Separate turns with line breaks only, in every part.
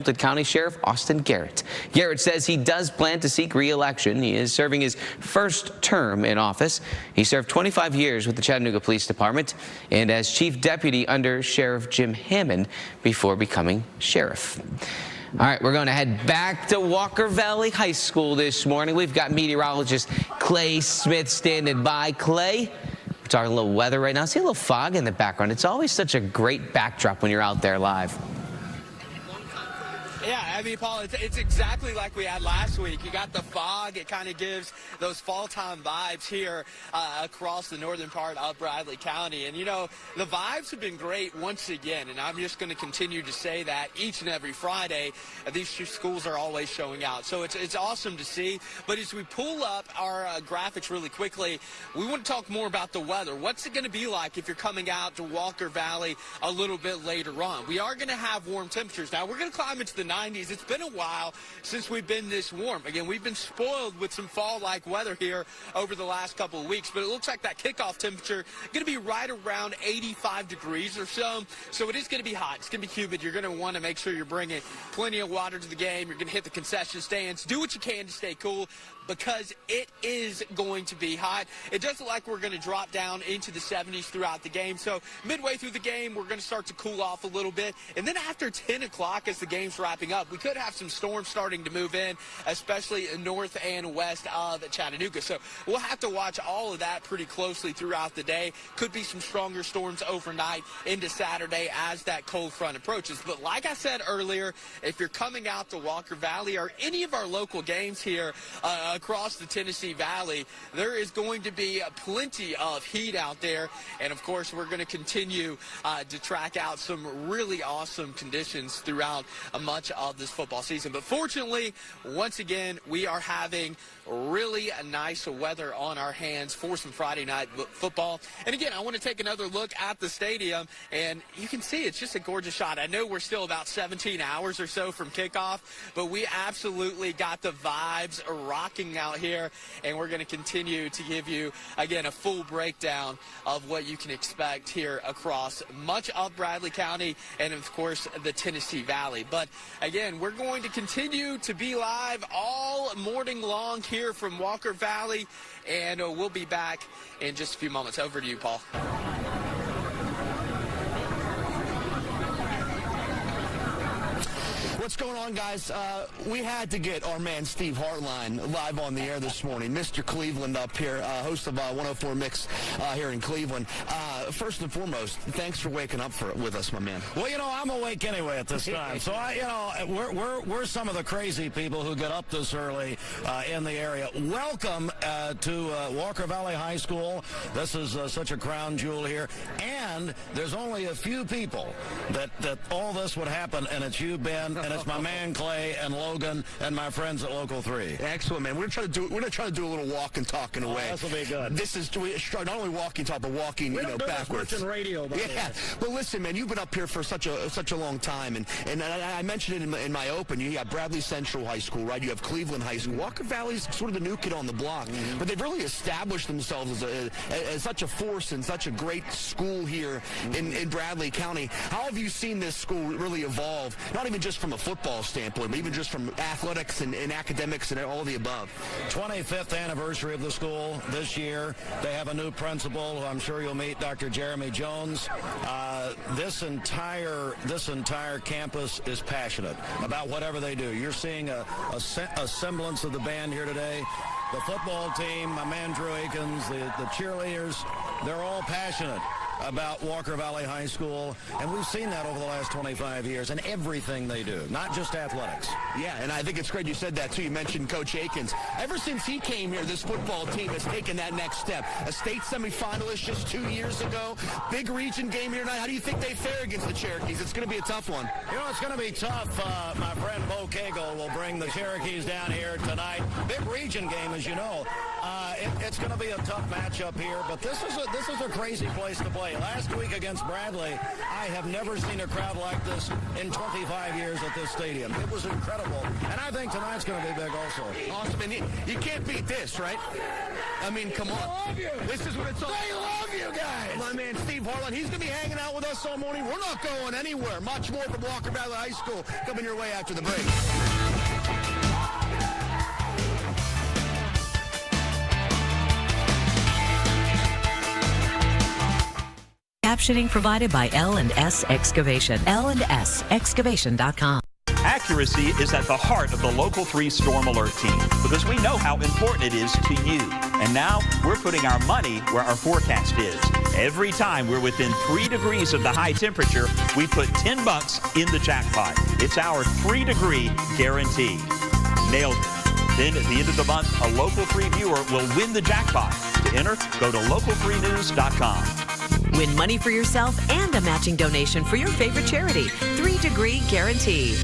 County Sheriff Austin Garrett. Garrett says he does plan to seek re-election. He is serving his first term in office. He served 25 years with the Chattanooga Police Department and as chief deputy under Sheriff Jim Hammond before becoming sheriff. All right, we're going to head back to Walker Valley High School this morning. We've got meteorologist Clay Smith standing by. Clay, we're talking a little weather right now. See a little fog in the background. It's always such a great backdrop when you're out there live.
Yeah, I mean, Paul, it's exactly like we had last week. You got the fog. It kind of gives those fall-time vibes here across the northern part of Bradley County. And, you know, the vibes have been great once again, and I'm just going to continue to say that each and every Friday. These two schools are always showing out. So it's awesome to see. But as we pull up our graphics really quickly, we want to talk more about the weather. What's it going to be like if you're coming out to Walker Valley a little bit later on? We are going to have warm temperatures. Now, we're going to climb into the 90s. It's been a while since we've been this warm. Again, we've been spoiled with some fall-like weather here over the last couple of weeks, but it looks like that kickoff temperature going to be right around 85 degrees or so. So it is going to be hot. It's going to be humid. You're going to want to make sure you're bringing plenty of water to the game. You're going to hit the concession stands. Do what you can to stay cool, because it is going to be hot. It does look like we're going to drop down into the 70s throughout the game. So midway through the game, we're going to start to cool off a little bit. And then after 10 o'clock, as the game's wrapping up, we could have some storms starting to move in, especially north and west of Chattanooga. So we'll have to watch all of that pretty closely throughout the day. Could be some stronger storms overnight into Saturday as that cold front approaches. But like I said earlier, if you're coming out to Walker Valley or any of our local games here across the Tennessee Valley, there is going to be plenty of heat out there. And of course, we're going to continue to track out some really awesome conditions throughout much of this football season. But fortunately, once again, we are having really nice weather on our hands for some Friday night football. And again, I want to take another look at the stadium, and you can see it's just a gorgeous shot. I know we're still about 17 hours or so from kickoff, but we absolutely got the vibes rocking out here, and we're going to continue to give you, again, a full breakdown of what you can expect here across much of Bradley County and, of course, the Tennessee Valley. But again, we're going to continue to be live all morning long here from Walker Valley, and we'll be back in just a few moments. Over to you, Paul.
What's going on, guys? We had to get our man Steve Hartline live on the air this morning. Mr. Cleveland up here, host of 104 Mix here in Cleveland. First and foremost, thanks for waking up with us, my man.
Well, you know, I'm awake anyway at this time. So, we're some of the crazy people who get up this early in the area. Welcome to Walker Valley High School. This is such a crown jewel here. And there's only a few people that all this would happen, and it's you, Ben, and it's my man Clay and Logan and my friends at Local 3.
Excellent, man. We're gonna try to do a little walk and talking away.
This will be good.
This is not only walking talk, but walking, backwards.
We radio, by the way.
But listen, man, you've been up here for such a long time, and I mentioned it in my open. You got Bradley Central High School, right? You have Cleveland High School. Walker Valley's sort of the new kid on the block, but they've really established themselves as such a force and such a great school here in Bradley County. How have you seen this school really evolve? Not even just from a football standpoint, but even just from athletics and academics and all the above.
25th anniversary of the school this year. They have a new principal who I'm sure you'll meet, Dr. Jeremy Jones. This entire campus is passionate about whatever they do. You're seeing a semblance of the band here today. The football team, my man Drew Akins, the cheerleaders, they're all passionate about Walker Valley High School, and we've seen that over the last 25 years in everything they do, not just athletics.
Yeah, and I think it's great you said that, too. You mentioned Coach Akins. Ever since he came here, this football team has taken that next step. A state semifinalist just 2 years ago. Big region game here tonight. How do you think they fare against the Cherokees? It's going to be a tough one.
You know, it's going to be tough. My friend Bo Cagle will bring the Cherokees down here tonight. Big region game, as you know. It's going to be a tough matchup here, but this is a crazy place to play. Last week against Bradley, I have never seen a crowd like this in 25 years at this stadium. It was incredible, and I think tonight's going to be big also.
Awesome, and you can't beat this, right? I mean, come on.
They love you.
This is what it's all about.
They love
love you guys. My man Steve Harlan, he's going to be hanging out with us all morning. We're not going anywhere. Much more from Walker Valley High School coming your way after the break.
Captioning provided by L&S Excavation. L&S Excavation.com.
Accuracy is at the heart of the Local 3 Storm Alert team because we know how important it is to you. And now we're putting our money where our forecast is. Every time we're within 3 degrees of the high temperature, we put $10 in the jackpot. It's our 3-degree guarantee. Nailed it. Then at the end of the month, a Local 3 viewer will win the jackpot. To enter, go to local3news.com.
Win money for yourself and a matching donation for your favorite charity. 3-degree guarantee.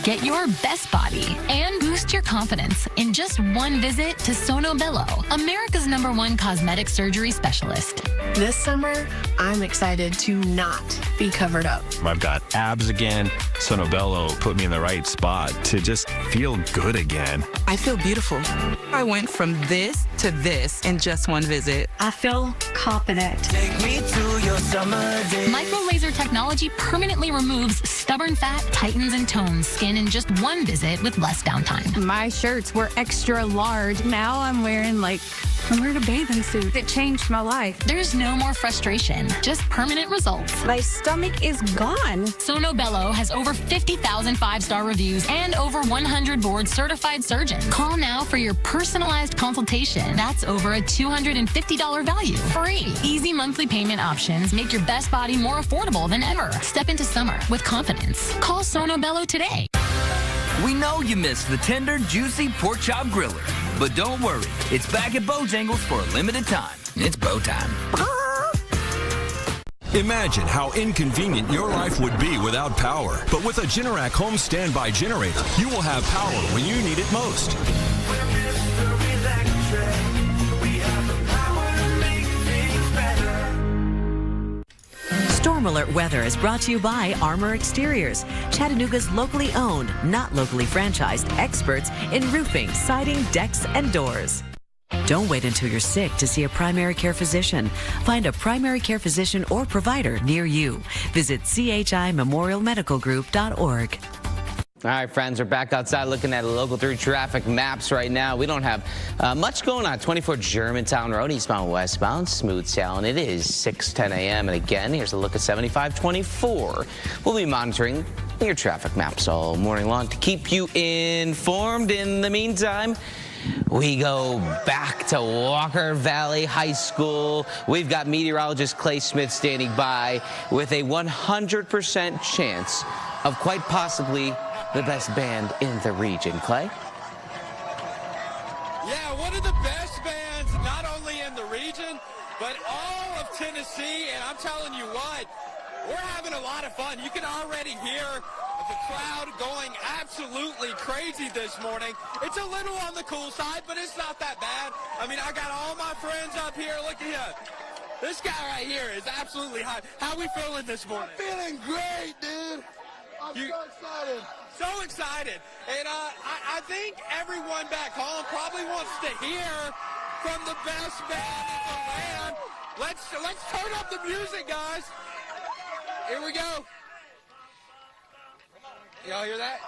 Get your best body and boost your confidence in just one visit to Sono Bello, America's #1 cosmetic surgery specialist.
This summer, I'm excited to not be covered up.
I've got abs again. Sono Bello put me in the right spot to just feel good again.
I feel beautiful. I went from this to this in just one visit.
I feel confident.
Take me to your summer day.
Micro laser technology permanently removes stubborn fat, tightens and tones skin in just one visit with less downtime.
My shirts were extra large. Now I'm wearing I'm wearing a bathing suit. It changed my life.
There's no more frustration, just permanent results.
My stomach is gone.
Sono Bello has over 50,000 5-star reviews and over 100 board-certified surgeons. Call now for your personalized consultation. That's over a $250 value. Free. Easy monthly payment options make your best body more affordable than ever. Step into summer with confidence. Call Sono Bello today.
We know you missed the tender, juicy pork chop griller. But don't worry, it's back at Bojangles for a limited time. It's bow time.
Imagine how inconvenient your life would be without power. But with a Generac home standby generator, you will have power when you need it most.
Storm Alert Weather is brought to you by Armor Exteriors, Chattanooga's locally owned, not locally franchised, experts in roofing, siding, decks, and doors. Don't wait until you're sick to see a primary care physician. Find a primary care physician or provider near you. Visit chimemorialmedicalgroup.org.
All right, friends, we're back outside looking at Local 3 traffic maps right now. We don't have much going on. 24 Germantown Road, eastbound, westbound, smooth sailing. It is 6:10 a.m. And again, here's a look at 7524. We'll be monitoring your traffic maps all morning long to keep you informed. In the meantime, we go back to Walker Valley High School. We've got meteorologist Clay Smith standing by with a 100% chance of quite possibly the best band in the region. Clay?
Yeah, one of the best bands, not only in the region, but all of Tennessee. And I'm telling you what, we're having a lot of fun. You can already hear the crowd going absolutely crazy this morning. It's a little on the cool side, but it's not that bad. I mean, I got all my friends up here. Look at you. This guy right here is absolutely hot. How we feeling this morning?
Feeling great, dude. I'm so excited.
So excited. And I think everyone back home probably wants to hear from the best band in the land. Let's turn up the music, guys. Here we go. Y'all hear that?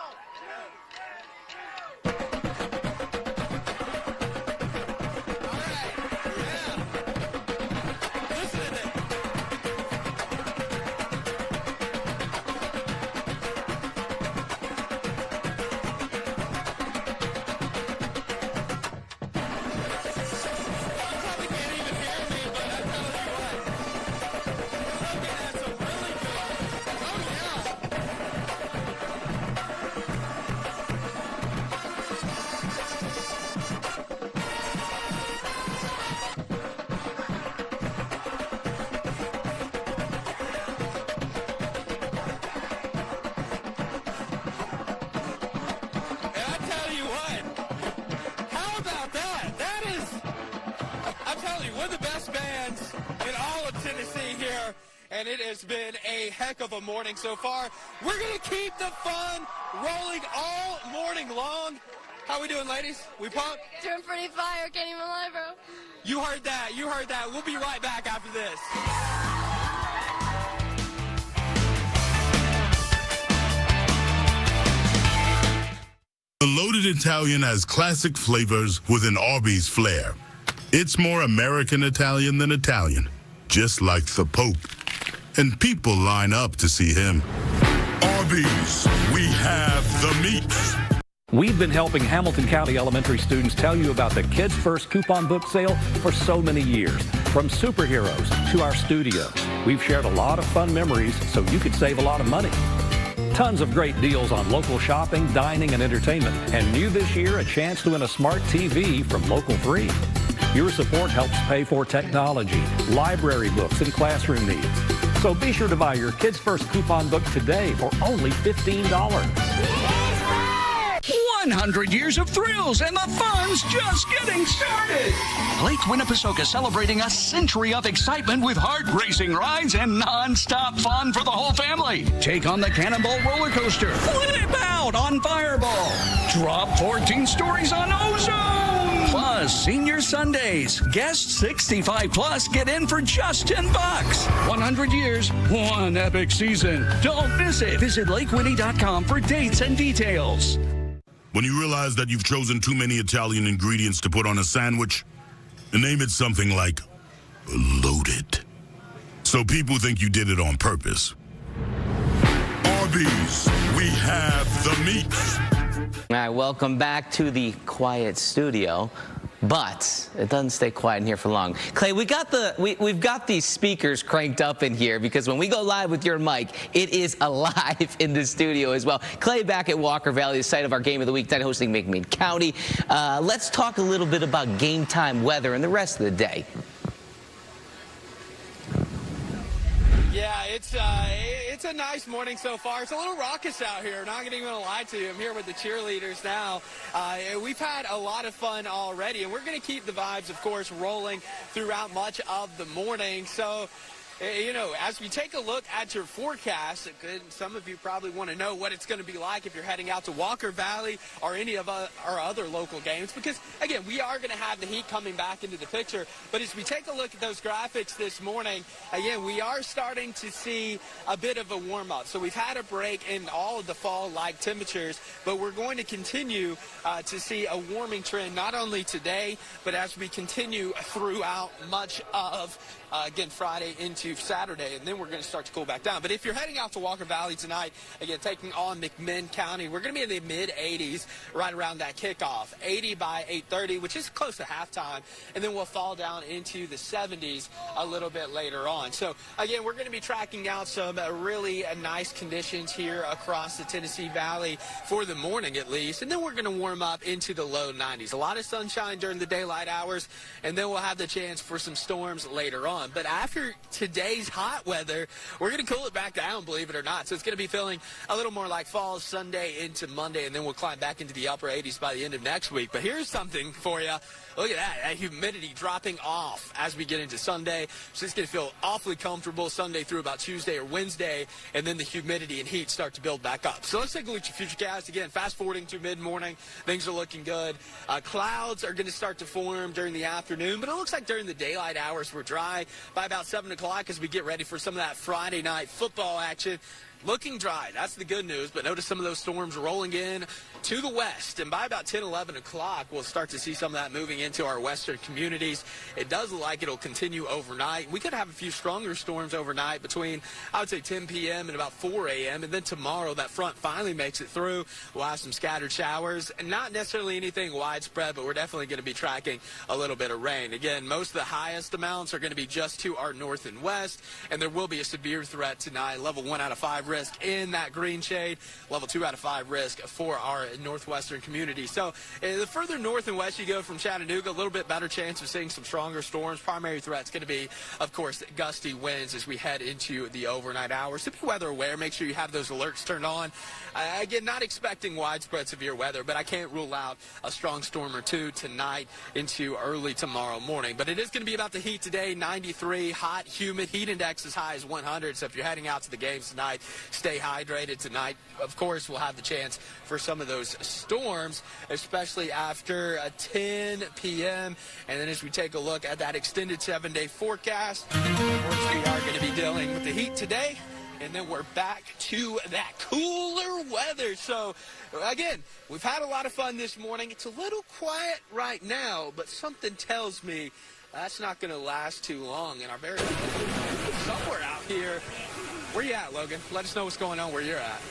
And it has been a heck of a morning so far. We're going to keep the fun rolling all morning long. How we doing, ladies? We pumped?
Doing pretty fire. Can't even lie, bro.
You heard that. You heard that. We'll be right back after this.
The Loaded Italian has classic flavors with an Arby's flair. It's more American Italian than Italian, just like the Pope. And people line up to see him. Arby's, we have the meats.
We've been helping Hamilton County elementary students tell you about the Kids First coupon book sale for so many years. From superheroes to our studio, we've shared a lot of fun memories so you could save a lot of money. Tons of great deals on local shopping, dining, and entertainment. And new this year, a chance to win a smart TV from Local 3. Your support helps pay for technology, library books, and classroom needs. So be sure to buy your Kids First coupon book today for only $15.
100 years of thrills, and the fun's just getting started. Lake Winnipesaukee celebrating a century of excitement with heart-racing rides and non-stop fun for the whole family. Take on the Cannonball roller coaster, flip out on Fireball, drop 14 stories on Ozone. Plus, Senior Sundays. Guests 65 plus get in for just $10. 100 years, one epic season. Don't miss it. Visit LakeWinnie.com for dates and details.
When you realize that you've chosen too many Italian ingredients to put on a sandwich, name it something like loaded. So people think you did it on purpose. Arby's, we have the meats.
All right, welcome back to the quiet studio. But it doesn't stay quiet in here for long. Clay, we've got these speakers cranked up in here because when we go live with your mic, it is alive in the studio as well. Clay back at Walker Valley, the site of our Game of the Week, tonight hosting McMinn County. Let's talk a little bit about game time weather and the rest of the day.
Yeah, it's a nice morning so far. It's a little raucous out here. Not even gonna lie to you. I'm here with the cheerleaders now. We've had a lot of fun already, and we're gonna keep the vibes, of course, rolling throughout much of the morning. So, you know, as we take a look at your forecast, some of you probably want to know what it's going to be like if you're heading out to Walker Valley or any of our other local games, because, again, we are going to have the heat coming back into the picture. But as we take a look at those graphics this morning, again, we are starting to see a bit of a warm-up. So we've had a break in all of the fall-like temperatures, but we're going to continue to see a warming trend not only today, but as we continue throughout much of again, Friday into Saturday, and then we're going to start to cool back down. But if you're heading out to Walker Valley tonight, again, taking on McMinn County, we're going to be in the mid-80s right around that kickoff. 80 by 8:30, which is close to halftime, and then we'll fall down into the 70s a little bit later on. So, again, we're going to be tracking out some really nice conditions here across the Tennessee Valley for the morning at least, and then we're going to warm up into the low 90s. A lot of sunshine during the daylight hours, and then we'll have the chance for some storms later on. But after today's hot weather, we're going to cool it back down, believe it or not. So it's going to be feeling a little more like fall Sunday into Monday, and then we'll climb back into the upper 80s by the end of next week. But here's something for you. Look at that humidity dropping off as we get into Sunday. So it's going to feel awfully comfortable Sunday through about Tuesday or Wednesday, and then the humidity and heat start to build back up. So let's take a look at your future cast. Again, fast forwarding to mid-morning, things are looking good. Clouds are going to start to form during the afternoon, but it looks like during the daylight hours we're dry by about 7 o'clock as we get ready for some of that Friday night football action. Looking dry. That's the good news, but notice some of those storms rolling in to the west, and by about 10, 11 o'clock, we'll start to see some of that moving into our western communities. It does look like it'll continue overnight. We could have a few stronger storms overnight between, I would say, 10 p.m. and about 4 a.m., and then tomorrow that front finally makes it through. We'll have some scattered showers, and not necessarily anything widespread, but we're definitely going to be tracking a little bit of rain. Again, most of the highest amounts are going to be just to our north and west, and there will be a severe threat tonight, level 1 out of 5 risk in that green shade, level 2 out of 5 risk for our northwestern community. So the further north and west you go from Chattanooga, a little bit better chance of seeing some stronger storms. Primary threat's going to be, of course, gusty winds as we head into the overnight hours. So be weather aware. Make sure you have those alerts turned on. Again, not expecting widespread severe weather, but I can't rule out a strong storm or two tonight into early tomorrow morning. But it is going to be about the heat today, 93, hot, humid. Heat index as high as 100. So if you're heading out to the games tonight, stay hydrated tonight. Of course, we'll have the chance for some of those storms, especially after 10 p.m. And then as we take a look at that extended 7-day forecast, of course, we are going to be dealing with the heat today. And then we're back to that cooler weather. So, again, we've had a lot of fun this morning. It's a little quiet right now, but something tells me that's not going to last too long. And our very somewhere out here. Where you at, Logan? Let us know what's going on where you're at.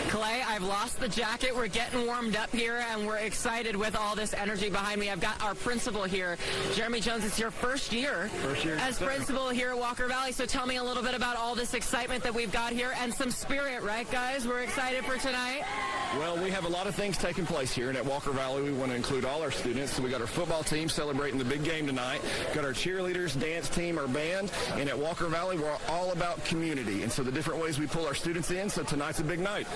Clay, I've lost the jacket. We're getting warmed up here, and we're excited with all this energy behind me. I've got our principal here. Jeremy Jones, it's your first year as principal here at Walker Valley. So tell me a little bit about all this excitement that we've got here and some spirit, right, guys? We're excited for tonight.
Well, we have a lot of things taking place here, and at Walker Valley, we want to include all our students. So we got our football team celebrating the big game tonight, got our cheerleaders, dance team, our band, and at Walker Valley, we're all about community. And so the different ways we pull our students in, so tonight's a big night.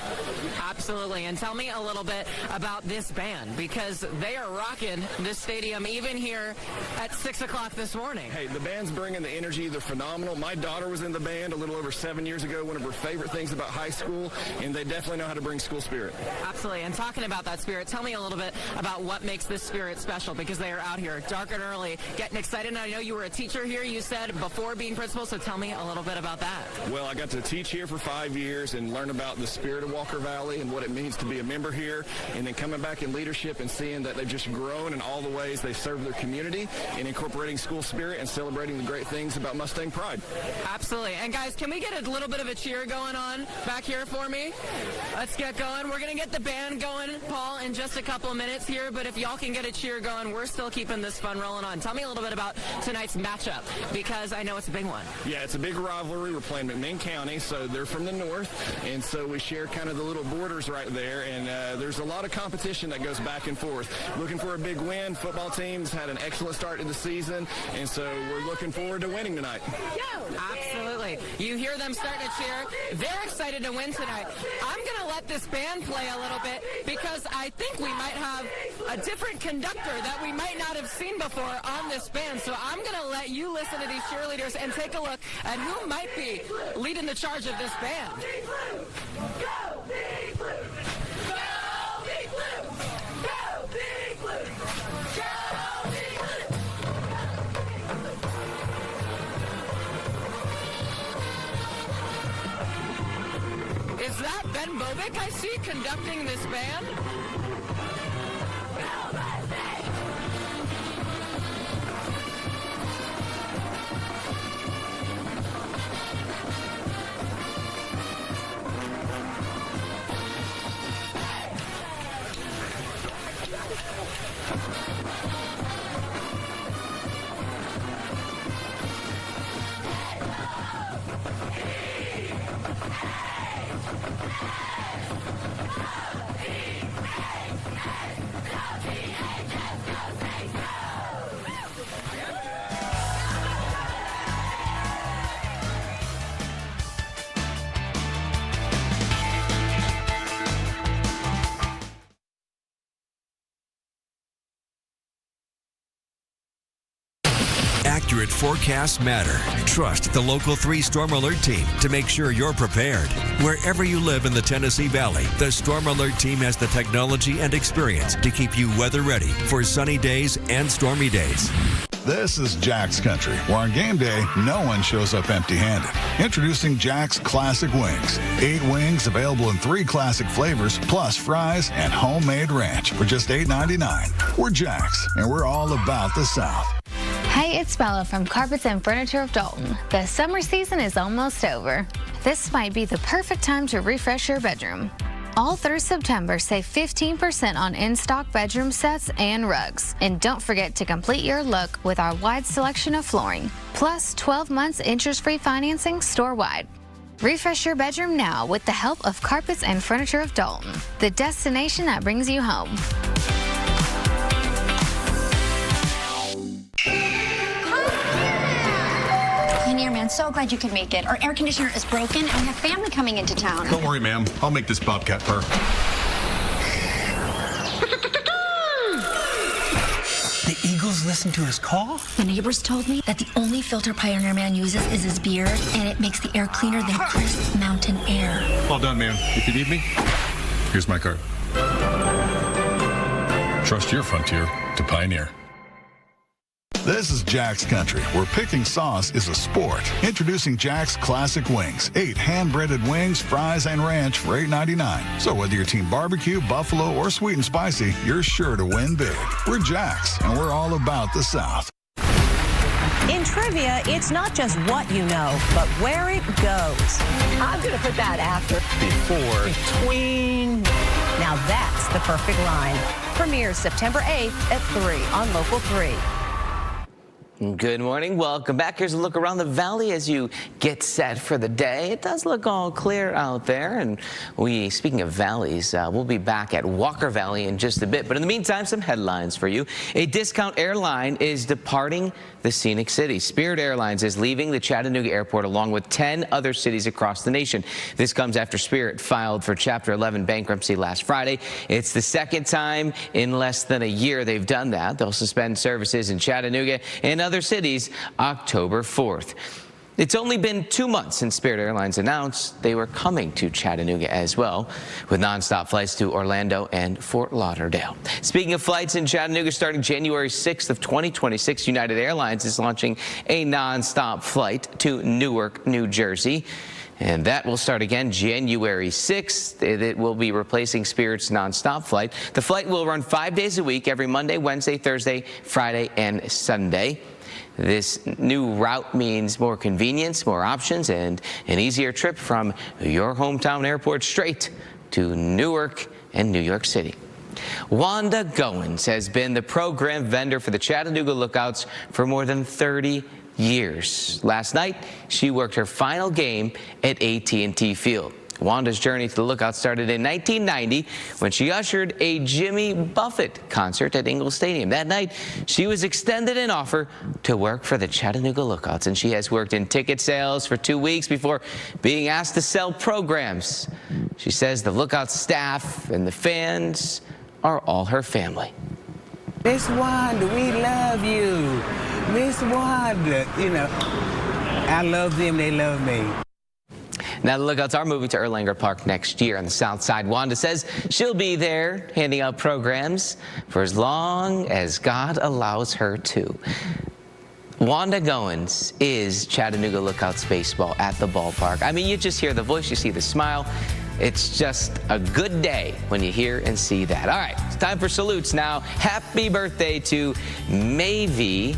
Absolutely. And tell me a little bit about this band, because they are rocking this stadium even here at 6 o'clock this morning.
Hey, the band's bringing the energy. They're phenomenal. My daughter was in the band a little over 7 years ago, one of her favorite things about high school, and they definitely know how to bring school spirit.
Absolutely. And talking about that spirit, tell me a little bit about what makes this spirit special, because they are out here dark and early, getting excited. And I know you were a teacher here, you said, before being principal, so tell me a little bit about that.
Well, I got to teach here for 5 years and learn about the spirit of Walker Valley and what it means to be a member here, and then coming back in leadership and seeing that they've just grown in all the ways they serve their community and incorporating school spirit and celebrating the great things about Mustang Pride.
Absolutely. And guys, can we get a little bit of a cheer going on back here for me? Let's get going. We're going to get the band going, Paul, in just a couple of minutes here, but if y'all can get a cheer going, we're still keeping this fun rolling on. Tell me a little bit about tonight's matchup, because I know it's a big one.
Yeah, it's a big rivalry. We're playing McMinn County, so they're from the north, and so we share kind of the little borders right there, and there's a lot of competition that goes back and forth. Looking for a big win. Football team's had an excellent start to the season, and so we're looking forward to winning tonight.
Absolutely. You hear them starting to cheer. They're excited to win tonight. I'm going to let this band play a little bit, because I think we might have a different conductor that we might not have seen before on this band. So I'm going to let you listen to these cheerleaders and take a look at who might be leading the charge of this band.
Go Big Blue! Go Big Blue! Go Big Blue! Go Big Blue!
Is that Ben Bobick I see conducting this band?
Accurate forecasts matter. Trust the Local 3 Storm Alert Team to make sure you're prepared. Wherever you live in the Tennessee Valley, the Storm Alert Team has the technology and experience to keep you weather ready for sunny days and stormy days.
This is Jack's Country, where on game day, no one shows up empty-handed. Introducing Jack's Classic Wings. 8 wings available in 3 classic flavors, plus fries and homemade ranch for just $8.99. We're Jack's, and we're all about the South.
Hey, it's Bella from Carpets and Furniture of Dalton. The summer season is almost over. This might be the perfect time to refresh your bedroom. All through September, save 15% on in-stock bedroom sets and rugs. And don't forget to complete your look with our wide selection of flooring, plus 12 months interest-free financing store-wide. Refresh your bedroom now with the help of Carpets and Furniture of Dalton, the destination that brings you home.
Man, so glad you could make it. Our air conditioner is broken and we have family coming into town.
Don't worry, ma'am. I'll make this bobcat purr.
The Eagles
listen to his call?
The neighbors told me that the only filter Pioneer Man uses is his beard, and it makes the air cleaner than crisp mountain air.
Well done, man. If you need me, here's my card. Trust your frontier to Pioneer.
This is Jack's Country, where picking sauce is a sport. Introducing Jack's Classic Wings. 8 hand-breaded wings, fries, and ranch for $8.99. So whether you're team barbecue, buffalo, or sweet and spicy, you're sure to win big. We're Jack's, and we're all about the South.
In trivia, it's not just what you know, but where it goes. I'm going to put that after.
Before.
Between. Now that's the perfect line. Premieres September 8th at 3 on Local 3.
Good morning. Welcome back. Here's a look around the valley as you get set for the day. It does look all clear out there. And speaking of valleys, we'll be back at Walker Valley in just a bit. But in the meantime, some headlines for you. A discount airline is departing the Scenic City. Spirit Airlines is leaving the Chattanooga airport along with 10 other cities across the nation. This comes after Spirit filed for Chapter 11 bankruptcy last Friday. It's the second time in less than a year they've done that. They'll suspend services in Chattanooga and other cities October 4th. It's only been 2 months since Spirit Airlines announced they were coming to Chattanooga as well, with nonstop flights to Orlando and Fort Lauderdale. Speaking of flights in Chattanooga, starting January 6th of 2026, United Airlines is launching a nonstop flight to Newark, New Jersey. And that will start again January 6th. It will be replacing Spirit's nonstop flight. The flight will run 5 days a week, every Monday, Wednesday, Thursday, Friday, and Sunday. This new route means more convenience, more options, and an easier trip from your hometown airport straight to Newark and New York City. Wanda Goins has been the program vendor for the Chattanooga Lookouts for more than 30 years. Last night, she worked her final game at AT&T Field. Wanda's journey to the Lookout started in 1990 when she ushered a Jimmy Buffett concert at Ingalls Stadium. That night, she was extended an offer to work for the Chattanooga Lookouts, and she has worked in ticket sales for 2 weeks before being asked to sell programs. She says the Lookout staff and the fans are all her family.
Miss Wanda, we love you. Miss Wanda, you know, I love them, they love me.
Now, the Lookouts are moving to Erlanger Park next year on the south side. Wanda says she'll be there handing out programs for as long as God allows her to. Wanda Goins is Chattanooga Lookouts baseball at the ballpark. I mean, you just hear the voice, you see the smile. It's just a good day when you hear and see that. All right, it's time for salutes now. Happy birthday to Mavie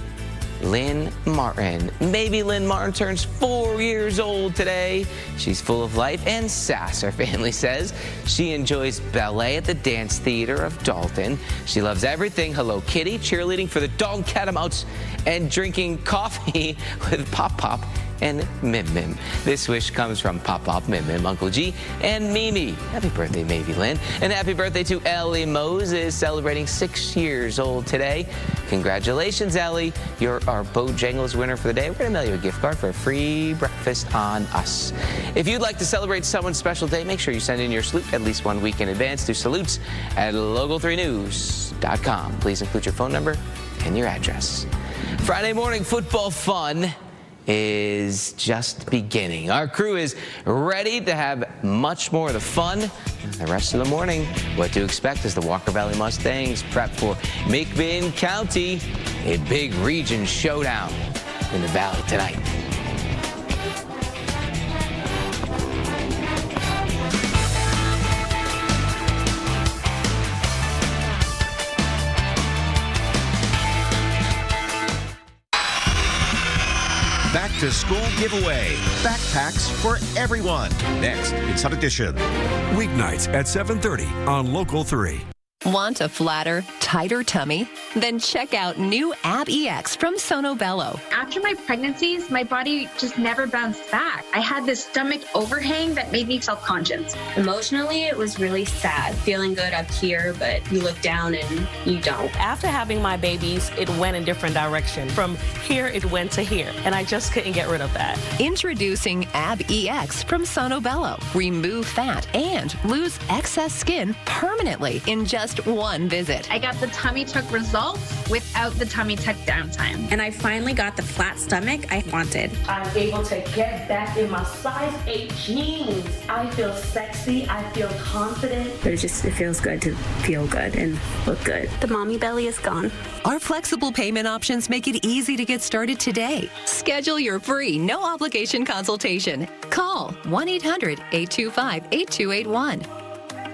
Lynn Martin. Mavie Lynn Martin turns 4 years old today. She's full of life and sass, her family says. She enjoys ballet at the Dance Theater of Dalton. She loves everything Hello Kitty, cheerleading for the Dalton Catamounts, and drinking coffee with Pop Pop and Mim Mim. This wish comes from Pop Pop, Mim Mim, Uncle G, and Mimi. Happy birthday, Mavie Lynn. And happy birthday to Ellie Moses, celebrating 6 years old today. Congratulations, Ellie. You're our Bojangles winner for the day. We're going to mail you a gift card for a free breakfast on us. If you'd like to celebrate someone's special day, make sure you send in your salute at least 1 week in advance to salutes@local3news.com. Please include your phone number and your address. Friday morning football fun is just beginning. Our crew is ready to have much more of the fun the rest of the morning. What to expect as the Walker Valley Mustangs prep for McMinn County, a big region showdown in the Valley tonight.
Back to School Giveaway. Backpacks for everyone. Next in Sun Edition.
Weeknights at 7:30 on Local 3.
Want a flatter, tighter tummy? Then check out new Ab EX from Sono Bello.
After my pregnancies, my body just never bounced back. I had this stomach overhang that made me self-conscious.
Emotionally, it was really sad. Feeling good up here, but you look down and you don't.
After having my babies, it went in different direction. From here, it went to here, and I just couldn't get rid of that.
Introducing Ab EX from Sono Bello. Remove fat and lose excess skin permanently in just one visit.
I got got the tummy tuck results without the tummy tuck downtime.
And I finally got the flat stomach I wanted.
I'm able to get back in my size 8 jeans. I feel sexy. I feel confident.
It feels good to feel good and look good. The mommy belly is gone.
Our flexible payment options make it easy to get started today. Schedule your free, no obligation consultation. Call 1-800-825-8281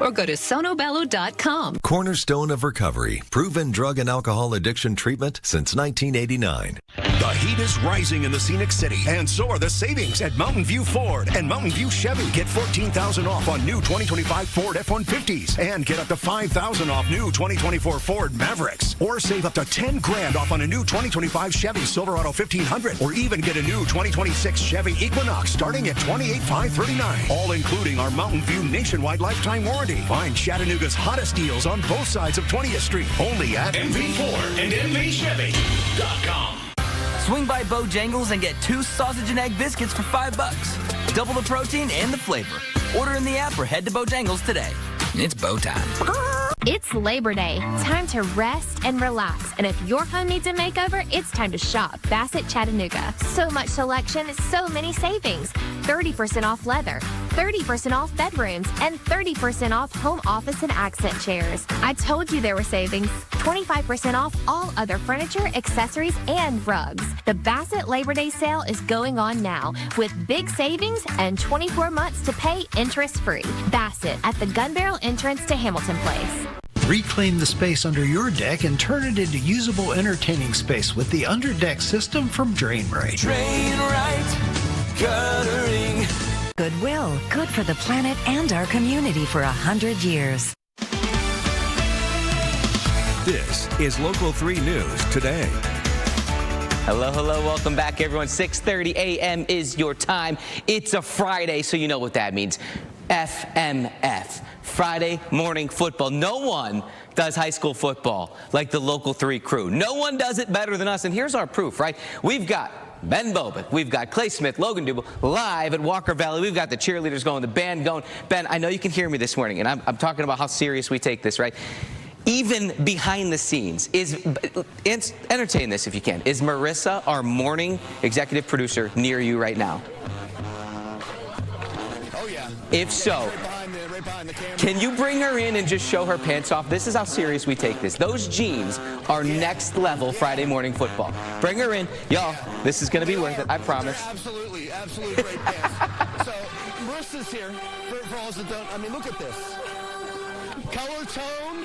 or go to sonobello.com.
Cornerstone of Recovery, proven drug and alcohol addiction treatment since 1989.
The heat is rising in the Scenic City, and so are the savings at Mountain View Ford and Mountain View Chevy. Get $14,000 off on new 2025 Ford F-150s and get up to $5,000 off new 2024 Ford Mavericks. Or save up to $10,000 off on a new 2025 Chevy Silverado 1500, or even get a new 2026 Chevy Equinox starting at $28,539. All including our Mountain View nationwide lifetime warranty. Find Chattanooga's hottest deals on both sides of 20th Street. Only at
MV Ford and MVChevy.com.
Swing by Bojangles and get 2 sausage and egg biscuits for $5. Double the protein and the flavor. Order in the app or head to Bojangles today. It's bow time.
It's Labor Day. Time to rest and relax. And if your home needs a makeover, it's time to shop Bassett Chattanooga. So much selection, so many savings. 30% off leather, 30% off bedrooms, and 30% off home office and accent chairs. I told you there were savings. 25% off all other furniture, accessories, and rugs. The Bassett Labor Day sale is going on now with big savings and 24 months to pay interest-free. Bassett at the Gun Barrel entrance to Hamilton Place.
Reclaim the space under your deck and turn it into usable entertaining space with the Underdeck system from Drainright.
Drainright, guttering.
Goodwill, good for the planet and our community for 100 years.
This is Local 3 News Today.
Hello, welcome back, everyone. 6:30 a.m. is your time. It's a Friday, so you know what that means. FMF, Friday Morning Football. No one does high school football like the Local 3 crew. No one does it better than us, and here's our proof, right? We've got Ben Bobick, we've got Clay Smith, Logan Dubel live at Walker Valley. We've got the cheerleaders going, the band going. Ben, I know you can hear me this morning, and I'm talking about how serious we take this, right? Even behind the scenes, entertain this if you can, is Marissa, our morning executive producer, near you right now?
Oh, yeah.
If so, can you bring her in and just show her pants off? This is how serious we take this. Those jeans are next level Friday morning football. Bring her in. Y'all, this is going to be worth it, I promise.
Absolutely great pants. So, Marissa's here. For all that don't, I mean, look at this. Color tone.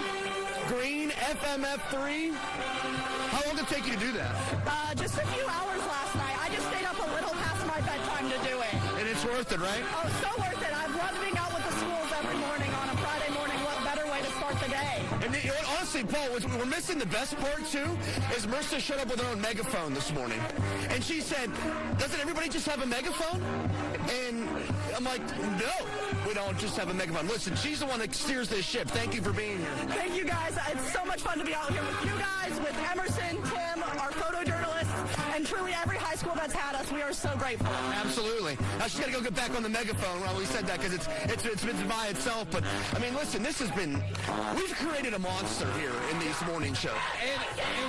Green, FMF3. How long did it take you to do that?
Just a few hours last night. I just stayed up a little past my bedtime to do it.
And it's worth it, right?
Oh, so worth it. I'm running out with the schools every morning on a Friday morning. What better way to start the day?
And you know what, honestly, Paul, we're missing the best part, too, is Marissa showed up with her own megaphone this morning. And she said, doesn't everybody just have a megaphone? And I'm like, no, we don't just have a megaphone. Listen, she's the one that steers this ship. Thank you for being here.
Thank you, guys. It's so much fun to be out here with you guys, with Emerson, Tim, our photojournalists, and truly every high school that's had us. We are so grateful.
Absolutely. Now, she's got to go get back on the megaphone. Well, we said that because it's been by itself. But, I mean, listen, we've created a monster here in these morning shows.
And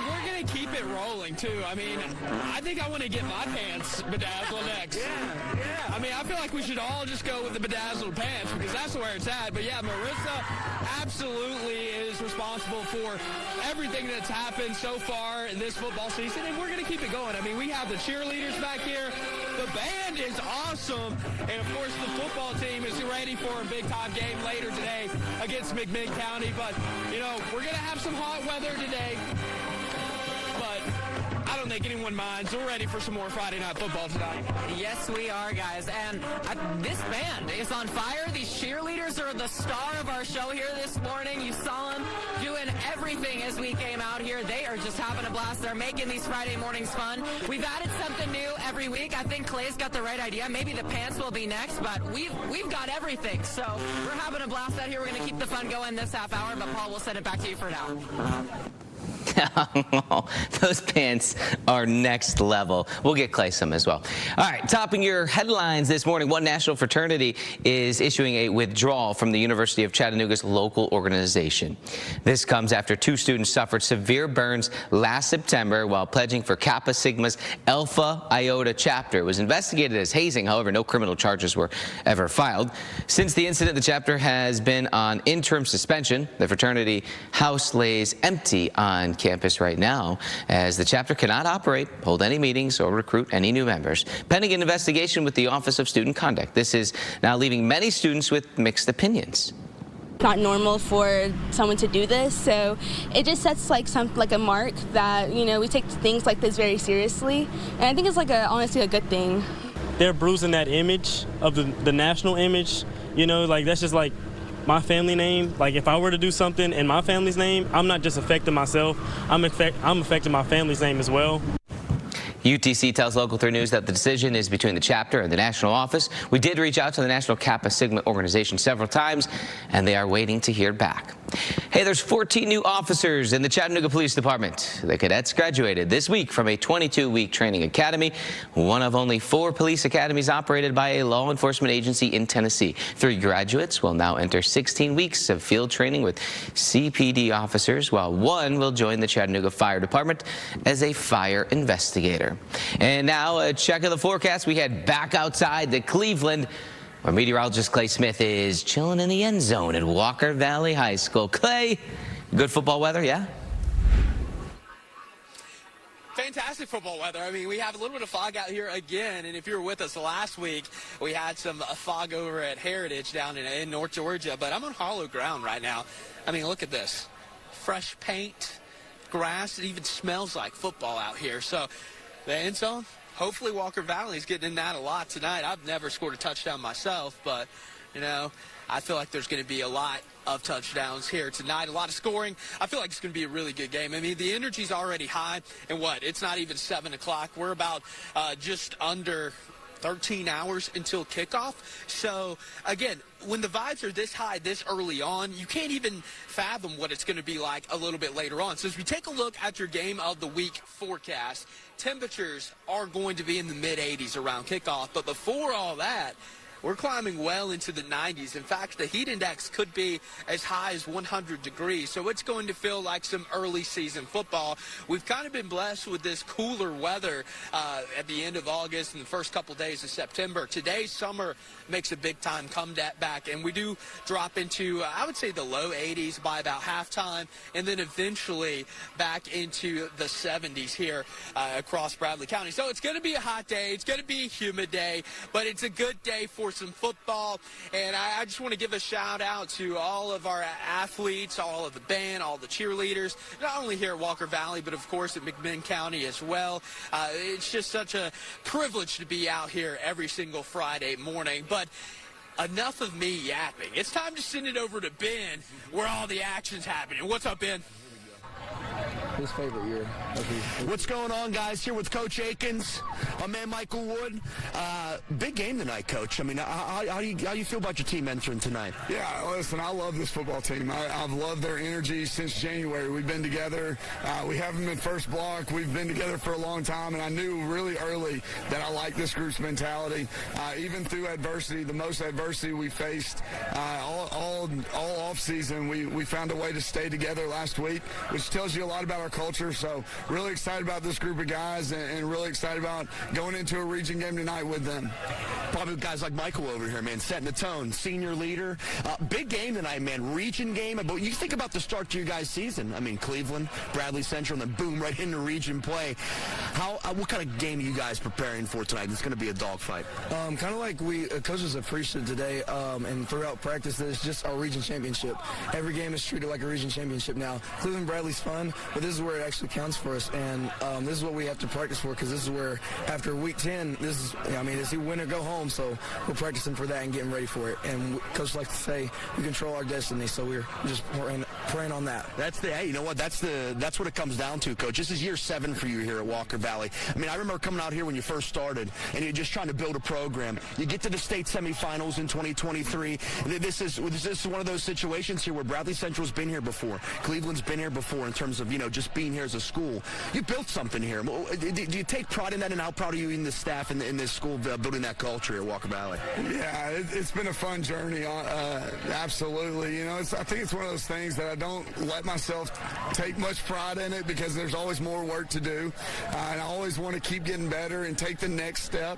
we're going to keep it rolling, too. I mean, I think I want to get my pants bedazzled next.
Yeah.
I mean, I feel like we should all just go with the bedazzled pants because that's where it's at. But, yeah, Marissa absolutely is responsible for everything that's happened so far in this football season, and we're going to keep it going. I mean, we have the cheerleaders back here. The band is awesome. And, of course, the football team is ready for a big-time game later today against McMinn County. But, you know, we're going to have some hot weather today. But I don't think anyone minds. We're ready for some more Friday Night Football tonight.
Yes, we are, guys. And this band is on fire. These cheerleaders are the star of our show here this morning. You saw them doing everything as we came out here. They are just having a blast. They're making these Friday mornings fun. We've added something new every week. I think Clay's got the right idea. Maybe the pants will be next, but we've got everything. So we're having a blast out here. We're going to keep the fun going this half hour, but Paul, we'll send it back to you for now.
Those pants are next level. We'll get Clay some as well. All right, topping your headlines this morning, one national fraternity is issuing a withdrawal from the University of Chattanooga's local organization. This comes after 2 students suffered severe burns last September while pledging for Kappa Sigma's Alpha Iota chapter. It was investigated as hazing. However, no criminal charges were ever filed. Since the incident, the chapter has been on interim suspension. The fraternity house lays empty on campus right now as the chapter cannot operate, hold any meetings, or recruit any new members, pending an investigation with the Office of Student Conduct. This is now leaving many students with mixed opinions.
Not normal for someone to do this, so it just sets like a mark that, you know, we take things like this very seriously, and I think it's like honestly a good thing.
They're bruising that image of the national image, you know, like that's just like my family name. Like if I were to do something in my family's name, I'm not just affecting myself, I'm affecting my family's name as well.
UTC tells Local 3 News that the decision is between the chapter and the national office. We did reach out to the National Kappa Sigma organization several times, and they are waiting to hear back. Hey, there's 14 new officers in the Chattanooga Police Department. The cadets graduated this week from a 22-week training academy, one of only 4 police academies operated by a law enforcement agency in Tennessee. 3 graduates will now enter 16 weeks of field training with CPD officers, while 1 will join the Chattanooga Fire Department as a fire investigator. And now a check of the forecast. We head back outside to Cleveland, where meteorologist Clay Smith is chilling in the end zone at Walker Valley High School. Clay, good football weather, yeah?
Fantastic football weather. I mean, we have a little bit of fog out here again, and if you were with us last week, we had some fog over at Heritage down in North Georgia, but I'm on hollow ground right now. I mean, look at this. Fresh paint, grass. It even smells like football out here. So the end zone, hopefully Walker Valley is getting in that a lot tonight. I've never scored a touchdown myself, but, you know, I feel like there's going to be a lot of touchdowns here tonight, a lot of scoring. I feel like it's going to be a really good game. I mean, the energy's already high, and it's not even 7 o'clock. We're about just under 13 hours until kickoff. So, again, when the vibes are this high this early on, you can't even fathom what it's going to be like a little bit later on. So as we take a look at your game of the week forecast, temperatures are going to be in the mid-80s around kickoff. But before all that, we're climbing well into the 90s. In fact, the heat index could be as high as 100 degrees. So it's going to feel like some early season football. We've kind of been blessed with this cooler weather at the end of August and the first couple days of September. Today, summer makes a big time comeback, and we do drop into, I would say, the low 80s by about halftime, and then eventually back into the 70s here across Bradley County. So it's going to be a hot day. It's going to be a humid day, but it's a good day for some football. And I just want to give a shout out to all of our athletes, all of the band, all the cheerleaders, not only here at Walker Valley, but of course at McMinn County as well. It's just such a privilege to be out here every single Friday morning. But enough of me yapping. It's time to send it over to Ben, where all the action's happening. What's up, Ben?
His favorite year.
What's going on, guys? Here with Coach Akins, my man Michael Wood. Big game tonight, Coach. I mean, how do you feel about your team entering tonight?
Yeah, listen, I love this football team. I've loved their energy since January. We've been together. We haven't been first block. We've been together for a long time, and I knew really early that I liked this group's mentality. Even through adversity, the most adversity we faced all off season, we found a way to stay together last week, which tells you a lot about our culture. So really excited about this group of guys and really excited about going into a region game tonight with them.
Probably guys like Michael over here, man, setting the tone, senior leader. Big game tonight, man, region game. But you think about the start to your guys' season. I mean, Cleveland, Bradley Central, and then boom, right into region play. What kind of game are you guys preparing for tonight? It's going to be a dogfight.
Kind of like coaches appreciated today and throughout practice, that it's just our region championship. Every game is treated like a region championship now. Cleveland Bradley's fun, but this is where it actually counts for us, and this is what we have to practice for, because this is where after week 10, it's a win or go home, so we're practicing for that and getting ready for it. And Coach likes to say we control our destiny, so we're just praying on that.
Hey, you know what? That's what it comes down to, Coach. This is year 7 for you here at Walker Valley. I mean, I remember coming out here when you first started, and you're just trying to build a program. You get to the state semifinals in 2023. This is this is one of those situations here where Bradley Central's been here before. Cleveland's been here before in terms of, just being here as a school. You built something here. Do you take pride in that, and how proud are you in the staff in this school building that culture here at Walker Valley?
Yeah, it's been a fun journey, absolutely. I think it's one of those things that I don't let myself take much pride in it because there's always more work to do, and I always want to keep getting better and take the next step.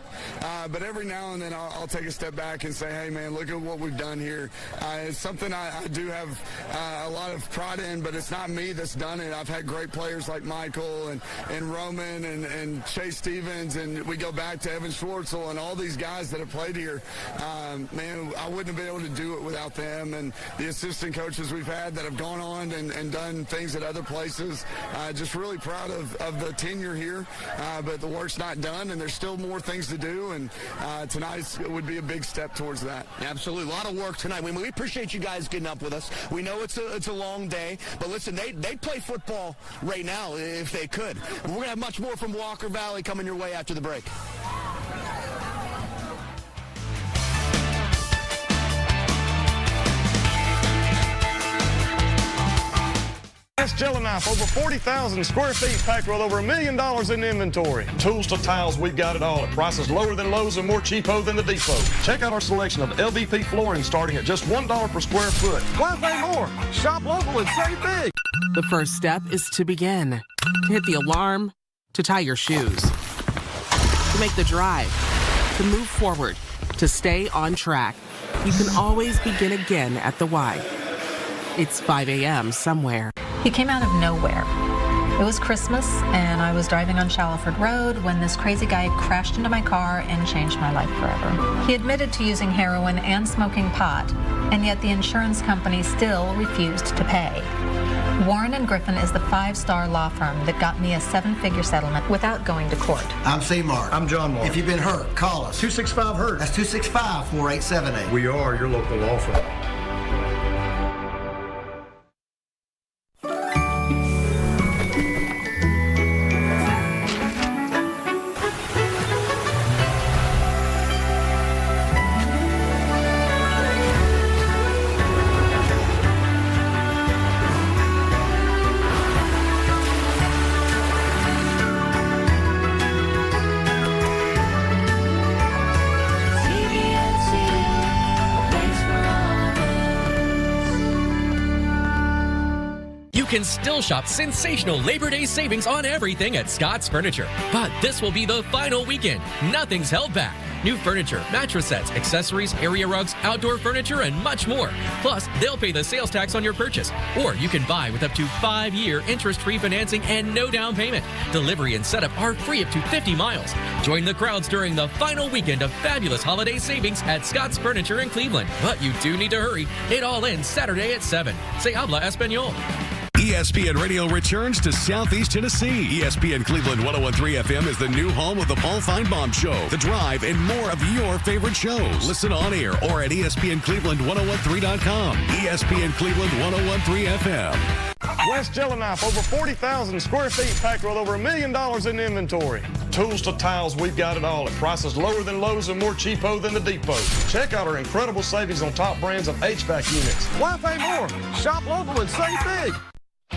But every now and then I'll take a step back and say, hey, man, look at what we've done here. It's something I do have a lot of pride in, but it's not me that's done it. I've had great players like Michael and Roman and Chase Stevens, and we go back to Evan Schwartzel and all these guys that have played here. Man, I wouldn't have been able to do it without them, and the assistant coaches we've had that have gone on and done things at other places. Just really proud of the tenure here, but the work's not done, and there's still more things to do, and tonight would be a big step towards that.
Absolutely. A lot of work tonight. We appreciate you guys getting up with us. We know it's a long day, but listen, they'd play football right now if they could. We're going to have much more from Walker Valley coming your way after the break.
West Jellyknife, over 40,000 square feet packed with over $1 million in inventory. Tools to tiles, we've got it all at prices lower than Lowe's and more cheapo than the Depot. Check out our selection of LVP flooring starting at just $1 per square foot. Why pay more? Shop local and save big.
The first step is to begin. To hit the alarm, to tie your shoes, to make the drive, to move forward, to stay on track. You can always begin again at the Y. It's 5 a.m. somewhere.
He came out of nowhere. It was Christmas, and I was driving on Shallowford Road when this crazy guy crashed into my car and changed my life forever. He admitted to using heroin and smoking pot, and yet the insurance company still refused to pay. Warren & Griffin is the 5-star law firm that got me a 7-figure settlement without going to court.
I'm C. Mark.
I'm John Mark.
If you've been hurt, call us.
265-HURT.
That's 265-4878.
We are your local law firm.
You can still shop sensational Labor Day savings on everything at Scott's Furniture. But this will be the final weekend. Nothing's held back. New furniture, mattress sets, accessories, area rugs, outdoor furniture, and much more. Plus, they'll pay the sales tax on your purchase. Or you can buy with up to 5-year interest-free financing and no down payment. Delivery and setup are free up to 50 miles. Join the crowds during the final weekend of fabulous holiday savings at Scott's Furniture in Cleveland. But you do need to hurry. It all ends Saturday at 7. Se habla español.
ESPN Radio returns to Southeast Tennessee. ESPN Cleveland 101.3 FM is the new home of the Paul Feinbaum Show, The Drive, and more of your favorite shows. Listen on air or at ESPNCleveland1013.com. ESPN Cleveland 101.3 FM.
West Jellyknife, over 40,000 square feet packed with over $1 million in inventory. Tools to tiles, we've got it all at prices lower than Lowe's and more cheapo than the Depot. Check out our incredible savings on top brands of HVAC units. Why pay more? Shop local and save big.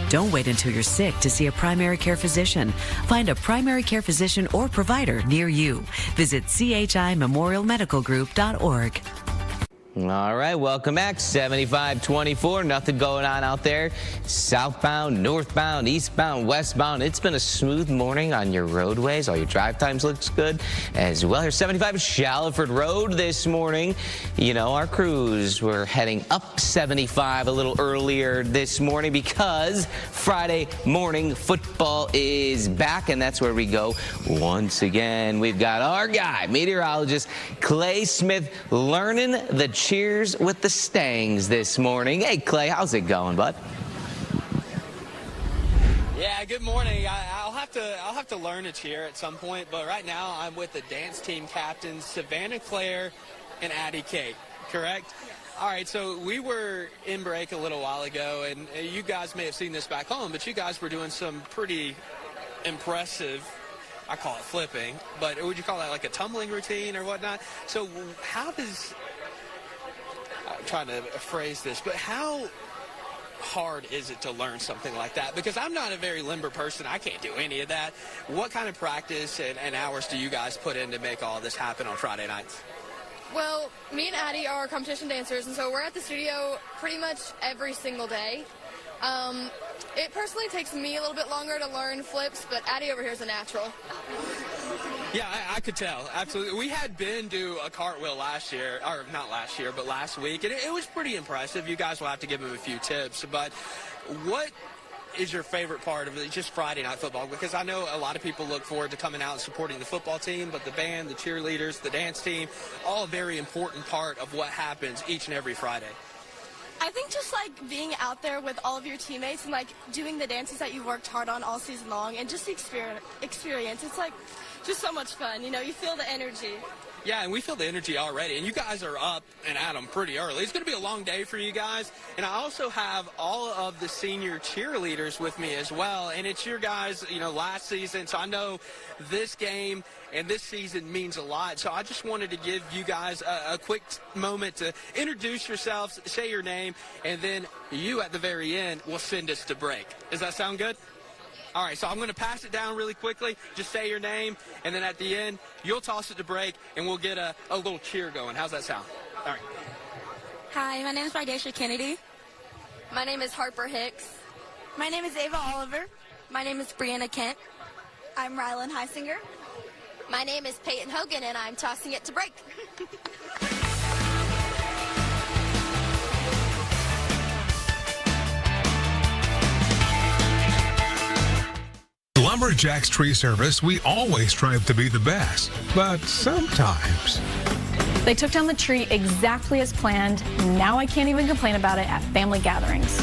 Don't wait until you're sick to see a primary care physician. Find a primary care physician or provider near you. Visit chimemorialmedicalgroup.org.
All right, welcome back. 75-24, nothing going on out there. Southbound, northbound, eastbound, westbound. It's been a smooth morning on your roadways. All your drive times looks good as well. Here's 75 Shallowford Road this morning. You know, our crews were heading up 75 a little earlier this morning because Friday morning football is back, and that's where we go once again. We've got our guy, meteorologist Clay Smith, learning the cheers with the Stangs this morning. Hey, Clay, how's it going, bud?
Yeah, good morning. I'll have to learn to cheer at some point, but right now I'm with the dance team captains Savannah Claire and Addie Kate, correct? All right, so we were in break a little while ago, and you guys may have seen this back home, but you guys were doing some pretty impressive, I call it flipping, but would you call that like a tumbling routine or whatnot? So how does... trying to phrase this, but how hard is it to learn something like that? Because I'm not a very limber person. I can't do any of that. What kind of practice and hours do you guys put in to make all this happen on Friday nights?
Well, me and Addie are competition dancers, and so we're at the studio pretty much every single day. It personally takes me a little bit longer to learn flips, but Addie over here is a natural.
Yeah, I could tell. Absolutely. We had Ben do a cartwheel last year, or not last year, but last week, and it was pretty impressive. You guys will have to give him a few tips. But what is your favorite part of just Friday Night Football? Because I know a lot of people look forward to coming out and supporting the football team, but the band, the cheerleaders, the dance team, all a very important part of what happens each and every Friday.
I think just like being out there with all of your teammates and like doing the dances that you worked hard on all season long, and just the experience, it's like just so much fun. You know, you feel the energy.
Yeah, and we feel the energy already, and you guys are up and at them pretty early. It's going to be a long day for you guys, and I also have all of the senior cheerleaders with me as well, and it's your guys, last season, so I know this game and this season means a lot, so I just wanted to give you guys a quick moment to introduce yourselves, say your name, and then you at the very end will send us to break. Does that sound good? All right, so I'm going to pass it down really quickly. Just say your name, and then at the end, you'll toss it to break, and we'll get a little cheer going. How's that sound? All right.
Hi, my name is Bridesha Kennedy. My name is Harper Hicks. My name is Ava Oliver. My name is Brianna Kent. I'm Rylan Heisinger. My name is Peyton Hogan, and I'm tossing it to break.
Lumberjacks Tree Service, we always strive to be the best, but sometimes.
They took down the tree exactly as planned. Now I can't even complain about it at family gatherings.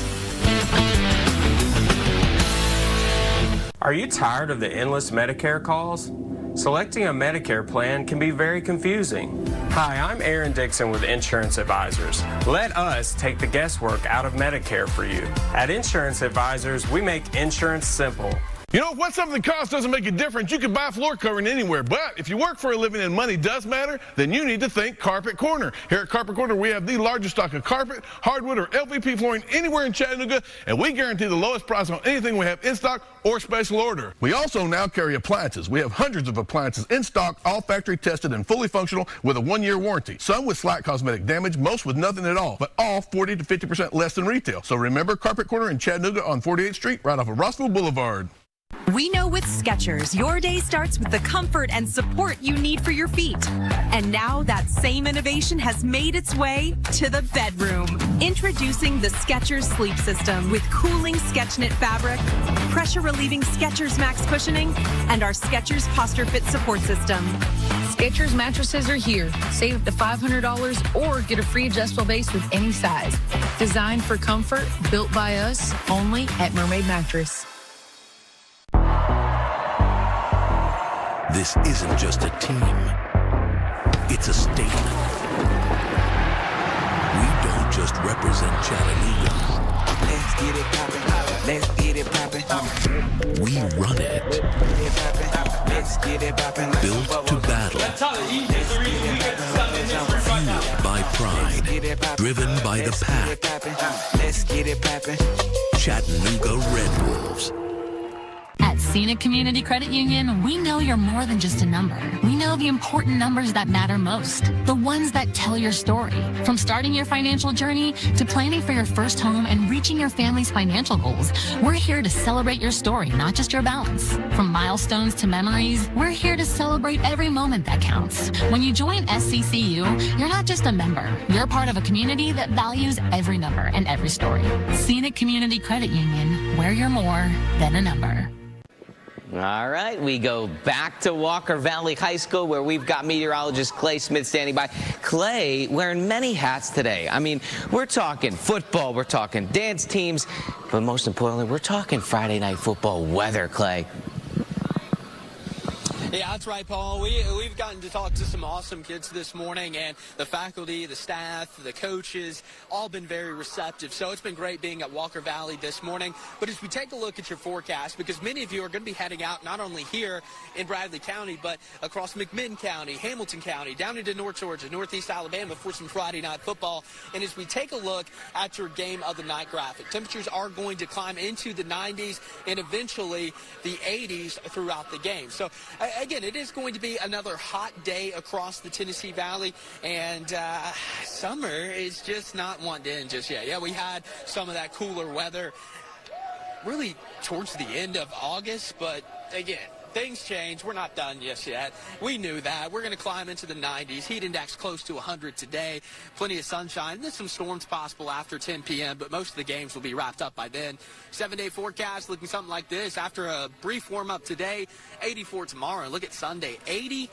Are you tired of the endless Medicare calls? Selecting a Medicare plan can be very confusing. Hi, I'm Aaron Dixon with Insurance Advisors. Let us take the guesswork out of Medicare for you. At Insurance Advisors, we make insurance simple.
You know, when something costs doesn't make a difference, you can buy floor covering anywhere. But if you work for a living and money does matter, then you need to think Carpet Corner. Here at Carpet Corner, we have the largest stock of carpet, hardwood, or LVP flooring anywhere in Chattanooga, and we guarantee the lowest price on anything we have in stock or special order. We also now carry appliances. We have hundreds of appliances in stock, all factory tested and fully functional with a 1-year warranty. Some with slight cosmetic damage, most with nothing at all, but all 40 to 50% less than retail. So remember Carpet Corner in Chattanooga on 48th Street, right off of Rossville Boulevard.
We know with Skechers, your day starts with the comfort and support you need for your feet. And now that same innovation has made its way to the bedroom. Introducing the Skechers Sleep System with cooling SketchKnit fabric, pressure-relieving Skechers Max cushioning, and our Skechers Posture Fit support system.
Skechers mattresses are here. Save up to $500 or get a free adjustable base with any size. Designed for comfort, built by us, only at Mermaid Mattress.
This isn't just a team. It's a statement. We don't just represent Chattanooga.
Let's get it poppin'. Let's get it poppin'.
We run it.
Let's get it poppin'.
Built to battle. Fueled by pride. Driven by the pack.
Let's get it poppin'.
Chattanooga Red Wolves.
At Scenic Community Credit Union, we know you're more than just a number. We know the important numbers that matter most, the ones that tell your story. From starting your financial journey to planning for your first home and reaching your family's financial goals, we're here to celebrate your story, not just your balance. From milestones to memories, we're here to celebrate every moment that counts. When you join SCCU, you're not just a member. You're part of a community that values every number and every story. Scenic Community Credit Union, where you're more than a number.
All right, we go back to Walker Valley High School where we've got meteorologist Clay Smith standing by. Clay, wearing many hats today. I mean, we're talking football, we're talking dance teams, but most importantly, we're talking Friday Night Football weather, Clay.
Yeah, that's right, Paul. We've gotten to talk to some awesome kids this morning, and the faculty, the staff, the coaches, all been very receptive. So it's been great being at Walker Valley this morning. But as we take a look at your forecast, because many of you are going to be heading out not only here in Bradley County, but across McMinn County, Hamilton County, down into North Georgia, Northeast Alabama for some Friday night football. And as we take a look at your game of the night graphic, temperatures are going to climb into the 90s and eventually the 80s throughout the game. So again, it is going to be another hot day across the Tennessee Valley, and summer is just not wanting to end just yet. Yeah, we had some of that cooler weather really towards the end of August, but again, things change. We're not done just yet. We knew that. We're going to climb into the 90s. Heat index close to 100 today. Plenty of sunshine. There's some storms possible after 10 p.m., but most of the games will be wrapped up by then. 7-day forecast looking something like this. After a brief warm-up today, 84 tomorrow. Look at Sunday, 80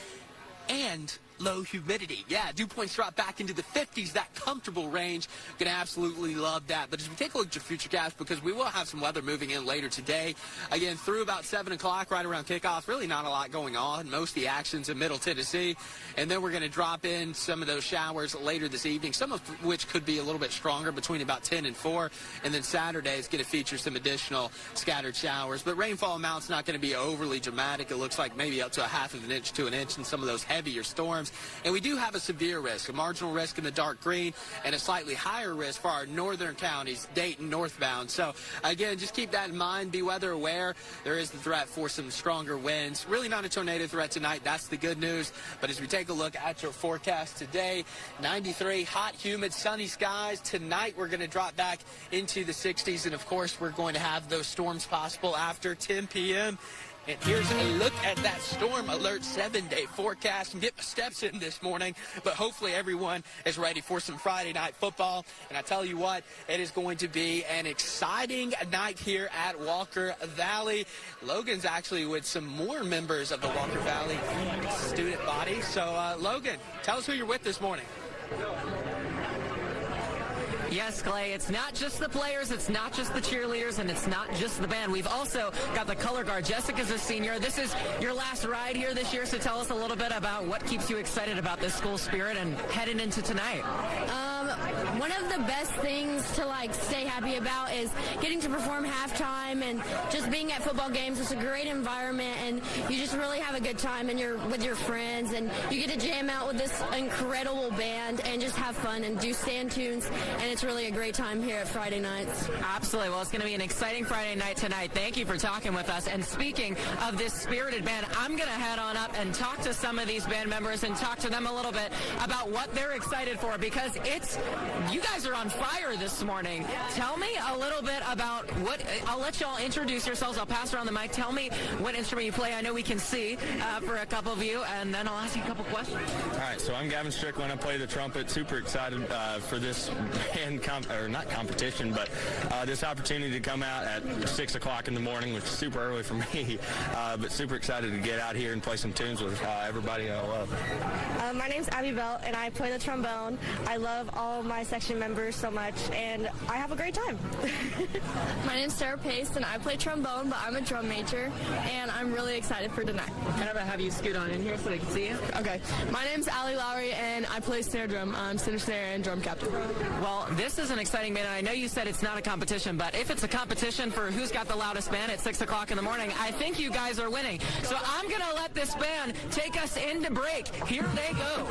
and low humidity. Yeah, dew points drop back into the 50s, that comfortable range. Gonna absolutely love that. But as we take a look at your futurecast, because we will have some weather moving in later today, again, through about 7 o'clock, right around kickoff, really not a lot going on. Most of the action's in Middle Tennessee. And then we're going to drop in some of those showers later this evening, some of which could be a little bit stronger between about 10 and 4. And then Saturday is going to feature some additional scattered showers. But rainfall amount's not going to be overly dramatic. It looks like maybe up to a half of an inch to an inch in some of those heavier storms. And we do have a severe risk, a marginal risk in the dark green, and a slightly higher risk for our northern counties, Dayton northbound. So, again, just keep that in mind. Be weather aware. There is the threat for some stronger winds. Really not a tornado threat tonight. That's the good news. But as we take a look at your forecast today, 93, hot, humid, sunny skies. Tonight we're going to drop back into the 60s. And, of course, we're going to have those storms possible after 10 p.m. And here's a look at that storm alert 7-day forecast. And get my steps in this morning, but hopefully everyone is ready for some Friday night football. And I tell you what, it is going to be an exciting night here at Walker Valley. Logan's actually with some more members of the Walker Valley student body. So, Logan, tell us who you're with this morning.
Yes, Clay, it's not just the players, it's not just the cheerleaders, and it's not just the band. We've also got the color guard. Jessica's a senior. This is your last ride here this year, so tell us a little bit about what keeps you excited about this school spirit and heading into tonight.
One of the best things to stay happy about is getting to perform halftime and just being at football games. It's a great environment, and you just really have a good time, and you're with your friends, and you get to jam out with this incredible band and just have fun and do stand tunes, and it's really a great time here at Friday nights.
Absolutely. Well, it's going to be an exciting Friday night tonight. Thank you for talking with us. And speaking of this spirited band, I'm going to head on up and talk to some of these band members and talk to them a little bit about what they're excited for, because you guys are on fire this morning. Tell me a little bit about I'll let y'all introduce yourselves. I'll pass around the mic. Tell me what instrument you play. I know we can see for a couple of you, and then I'll ask you a couple questions.
All right, so I'm Gavin Strickland. I play the trumpet. Super excited for this band not competition, but this opportunity to come out at 6 o'clock in the morning, which is super early for me, but super excited to get out here and play some tunes with everybody I love.
My name's Abby Belt, and I play the trombone. I love all of my section members so much, and I have a great time. My name's Sarah Pace, and I play trombone, but I'm a drum major, and I'm really excited for tonight.
Kind of have you scoot on in here so they can see you?
Okay. My name's Allie Lowry, and I play snare drum. I'm center snare and drum captain.
Well, this is an exciting band, and I know you said it's not a competition, but if it's a competition for who's got the loudest band at 6 o'clock in the morning, I think you guys are winning. So I'm going to let this band take us into break. Here they go.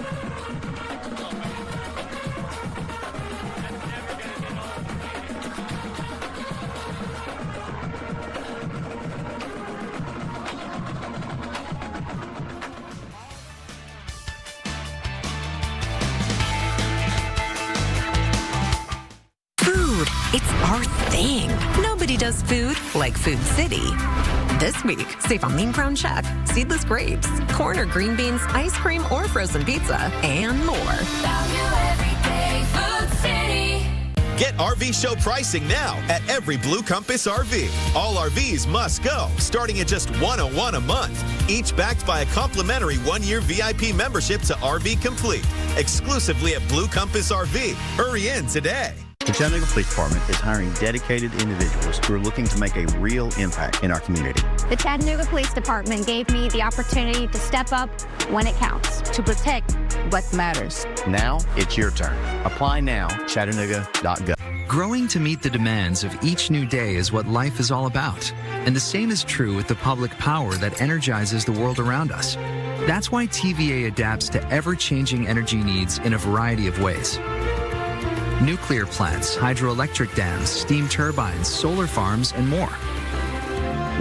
It's our thing. Nobody does food like Food City. This week, save on lean ground chuck, seedless grapes, corn or green beans, ice cream or frozen pizza, and more.
Get RV show pricing now at every Blue Compass RV. All RVs must go, starting at just $101 a month. Each backed by a complimentary 1-year VIP membership to RV Complete, exclusively at Blue Compass RV. Hurry in today.
The Chattanooga Police Department is hiring dedicated individuals who are looking to make a real impact in our community.
The Chattanooga Police Department gave me the opportunity to step up when it counts, to protect what matters.
Now it's your turn. Apply now, Chattanooga.gov.
Growing to meet the demands of each new day is what life is all about. And the same is true with the public power that energizes the world around us. That's why TVA adapts to ever-changing energy needs in a variety of ways. Nuclear plants, hydroelectric dams, steam turbines, solar farms, and more.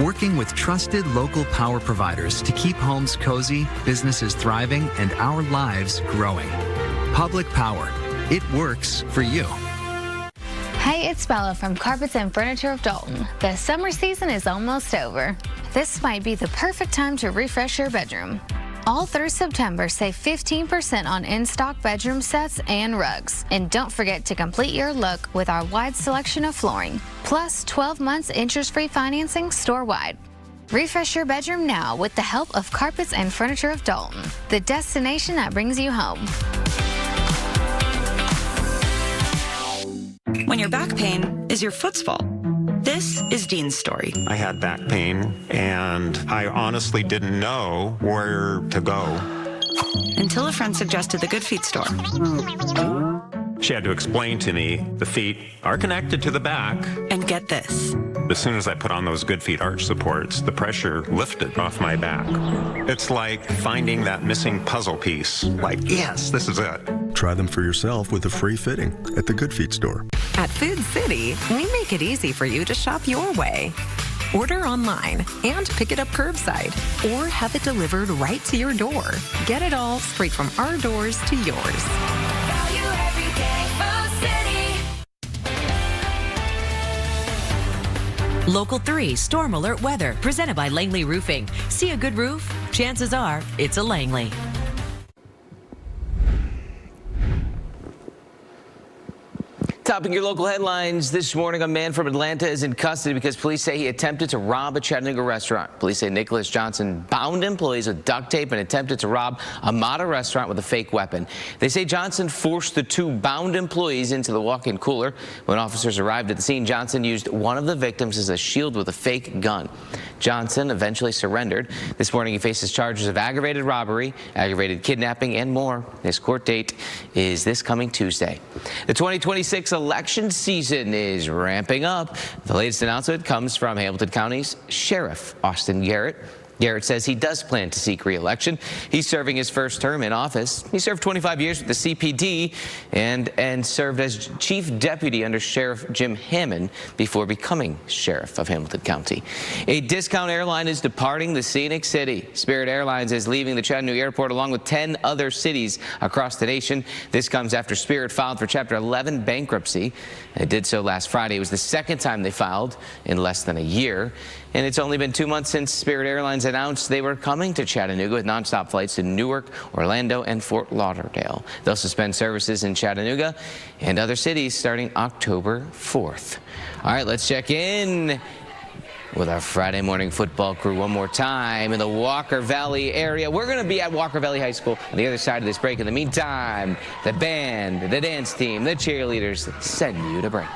Working with trusted local power providers to keep homes cozy, businesses thriving, and our lives growing. Public power. It works for you.
Hey, it's Bella from Carpets and Furniture of Dalton. The summer season is almost over. This might be the perfect time to refresh your bedroom. All through September, save 15% on in-stock bedroom sets and rugs. And don't forget to complete your look with our wide selection of flooring, plus 12 months interest-free financing store-wide. Refresh your bedroom now with the help of Carpets and Furniture of Dalton, the destination that brings you home.
When your back pain is your foot's fault. This is Dean's story.
I had back pain, and I honestly didn't know where to go.
Until a friend suggested the Good Feet store.
She had to explain to me the feet are connected to the back.
And get this.
As soon as I put on those Good Feet arch supports, the pressure lifted off my back. It's like finding that missing puzzle piece. Like, yes, this is it.
Try them for yourself with a free fitting at the Good Feet store.
At Food City, we make it easy for you to shop your way. Order online and pick it up curbside or have it delivered right to your door. Get it all straight from our doors to yours.
Local 3 Storm Alert Weather, presented by Langley Roofing. See a good roof? Chances are it's a Langley.
Topping your local headlines this morning, a man from Atlanta is in custody because police say he attempted to rob a Chattanooga restaurant. Police say Nicholas Johnson bound employees with duct tape and attempted to rob a Mata restaurant with a fake weapon. They say Johnson forced the 2 bound employees into the walk-in cooler. When officers arrived at the scene, Johnson used one of the victims as a shield with a fake gun. Johnson eventually surrendered. This morning he faces charges of aggravated robbery, aggravated kidnapping, and more. His court date is this coming Tuesday. The 2026 election season is ramping up. The latest announcement comes from Hamilton County's Sheriff Austin Garrett. Garrett says he does plan to seek re-election. He's serving his first term in office. He served 25 years with the CPD and served as chief deputy under Sheriff Jim Hammond before becoming sheriff of Hamilton County. A discount airline is departing the Scenic City. Spirit Airlines is leaving the Chattanooga airport along with 10 other cities across the nation. This comes after Spirit filed for Chapter 11 bankruptcy. They did so last Friday. It was the second time they filed in less than a year. And it's only been 2 months since Spirit Airlines announced they were coming to Chattanooga with nonstop flights to Newark, Orlando, and Fort Lauderdale. They'll suspend services in Chattanooga and other cities starting October 4th. All right, let's check in with our Friday morning football crew one more time in the Walker Valley area. We're going to be at Walker Valley High School on the other side of this break. In the meantime, the band, the dance team, the cheerleaders send you to break.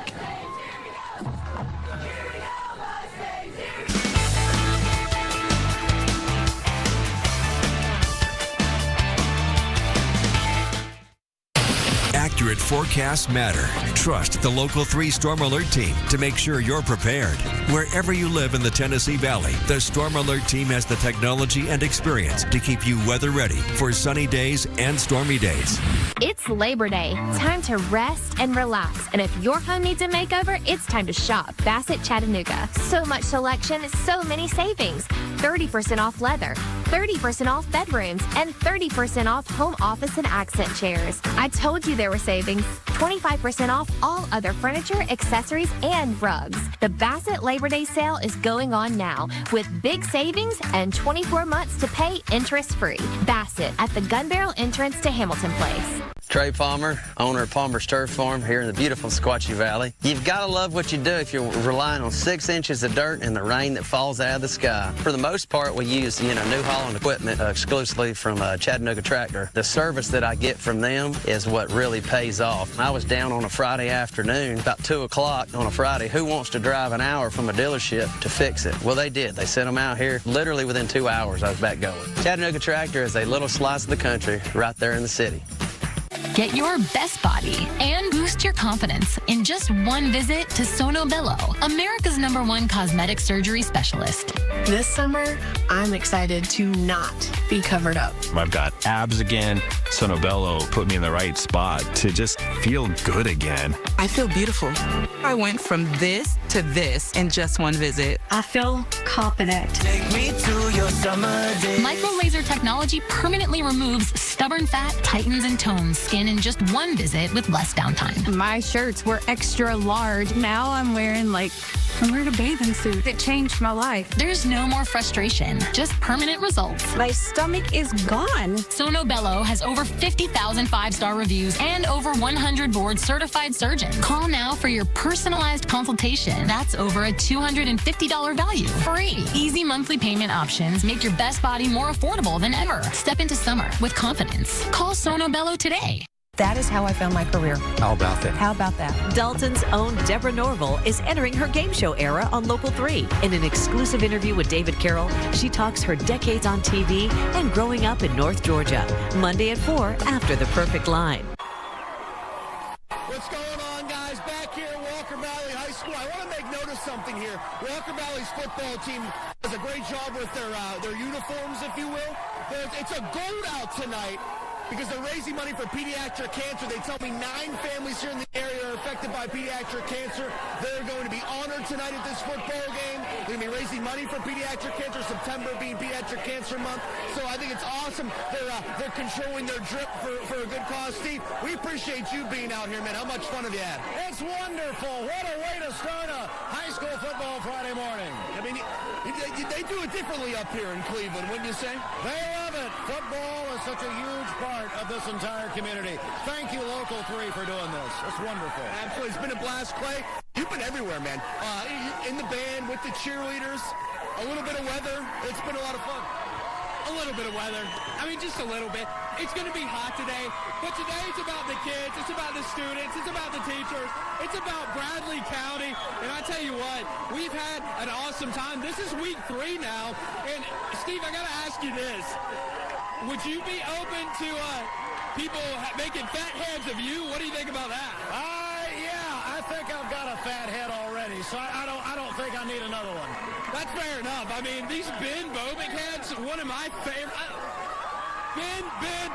Accurate forecasts matter. Trust the local 3 Storm Alert team to make sure you're prepared. Wherever you live in the Tennessee Valley, the Storm Alert team has the technology and experience to keep you weather ready for sunny days and stormy days.
It's Labor Day. Time to rest and relax. And if your home needs a makeover, it's time to shop Bassett Chattanooga. So much selection, so many savings. 30% off leather, 30% off bedrooms, and 30% off home office and accent chairs. I told you there were savings. 25% off all other furniture, accessories, and rugs. The Bassett Labor Day sale is going on now with big savings and 24 months to pay interest-free. Bassett at the Gun Barrel entrance to Hamilton Place.
Trey Palmer, owner of Palmer's Turf Farm here in the beautiful Sequatchie Valley. You've got to love what you do if you're relying on 6 inches of dirt and the rain that falls out of the sky. For the most part, we use, New Holland equipment exclusively from Chattanooga Tractor. The service that I get from them is what really pays off. I was down on a Friday afternoon, about 2 o'clock on a Friday. Who wants to drive an hour from a dealership to fix it? Well, they did. They sent them out here. Literally within 2 hours, I was back going. Chattanooga Tractor is a little slice of the country right there in the city.
Get your best body and boost your confidence in just one visit to Sono Bello, America's #1 cosmetic surgery specialist.
This summer, I'm excited to not be covered up.
I've got abs again. Sono Bello put me in the right spot to just feel good again.
I feel beautiful. I went from this to this in just one visit.
I feel confident.
Take me to your summer day. Micro laser technology permanently removes stubborn fat, tightens and tones skin in just one visit with less downtime.
My shirts were extra large. Now I'm wearing a bathing suit. It changed my life.
There's no more frustration, just permanent results.
My stomach is gone.
Sono Bello has over 50,000 5-star reviews and over 100 board-certified surgeons. Call now for your personalized consultation. That's over a $250 value. Free. Easy monthly payment options make your best body more affordable than ever. Step into summer with confidence. Call Sono Bello today.
That is how I found my career.
How about that?
How about that?
Dalton's own Deborah Norville is entering her game show era on Local 3. In an exclusive interview with David Carroll, she talks her decades on TV and growing up in North Georgia. Monday at 4 after The Perfect Line.
What's going on, guys? Back here at Walker Valley High School. I want to make note of something here. Walker Valley's football team does a great job with their uniforms, if you will. It's a gold out tonight because they're raising money for pediatric cancer. They tell me 9 families here in the area are affected by pediatric cancer. They're going to be honored tonight at this football game. They're going to be raising money for pediatric cancer, September being Pediatric Cancer Month. So I think it's awesome. They're controlling their drip for a good cause. Steve, we appreciate you being out here, man. How much fun have you had?
It's wonderful. What a way to start a high school football Friday morning.
I mean, they do it differently up here in Cleveland, wouldn't you say?
They love it. Football is such a huge part of this entire community. Thank you, Local 3, for doing this. It's wonderful.
Absolutely. It's been a blast, Clay. You've been everywhere, man. In the band, with the cheerleaders, a little bit of weather. It's been a lot of fun.
A little bit of weather. I mean, just a little bit. It's going to be hot today, but today it's about the kids, it's about the students, it's about the teachers, it's about Bradley County, and I tell you what, we've had an awesome time. This is week 3 now, and Steve, I got to ask you this. Would you be open to people making fat heads of you? What do you think about that?
Yeah, I think I've got a fat head already, so I don't think I need another one.
That's fair enough. I mean, these Ben Bobick heads, one of my favorite.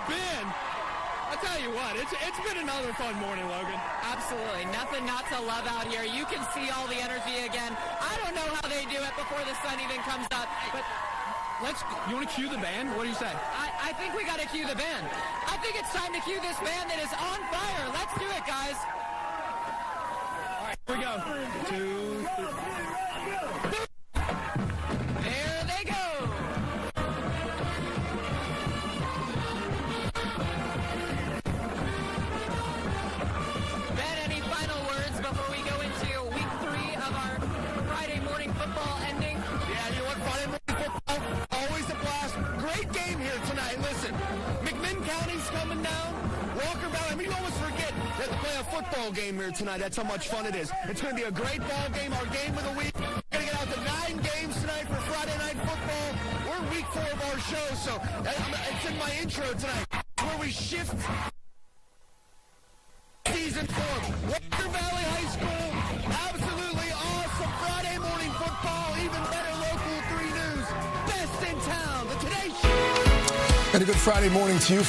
Ben. I tell you what, it's been another fun morning, Logan.
Absolutely. Nothing not to love out here. You can see all the energy again. I don't know how they do it before the sun even comes up, but
you want to cue the band? What do you say?
I think we got to cue the band. I think it's time to cue this band that is on fire. Let's do it, guys.
All right, here we go. 2, 3.
There they go. Ben, any final words before we go into week 3 of our Friday morning football ending?
Yeah, you know what? Friday morning football, always a blast. Great game here tonight. Listen, McMinn County's coming down. Walker Valley, I mean, you almost forget that to play a football game here tonight. That's how much fun it is. It's going to be a great ball game, our game of the week. We're going to get out to 9 games tonight for Friday Night Football. We're in week 4 of our show, so it's in my intro tonight. Where we shift season 4. Walker Valley High School, absolutely awesome Friday morning football, even better Local 3 news, best in town, the Today Show.
And a good Friday morning to you.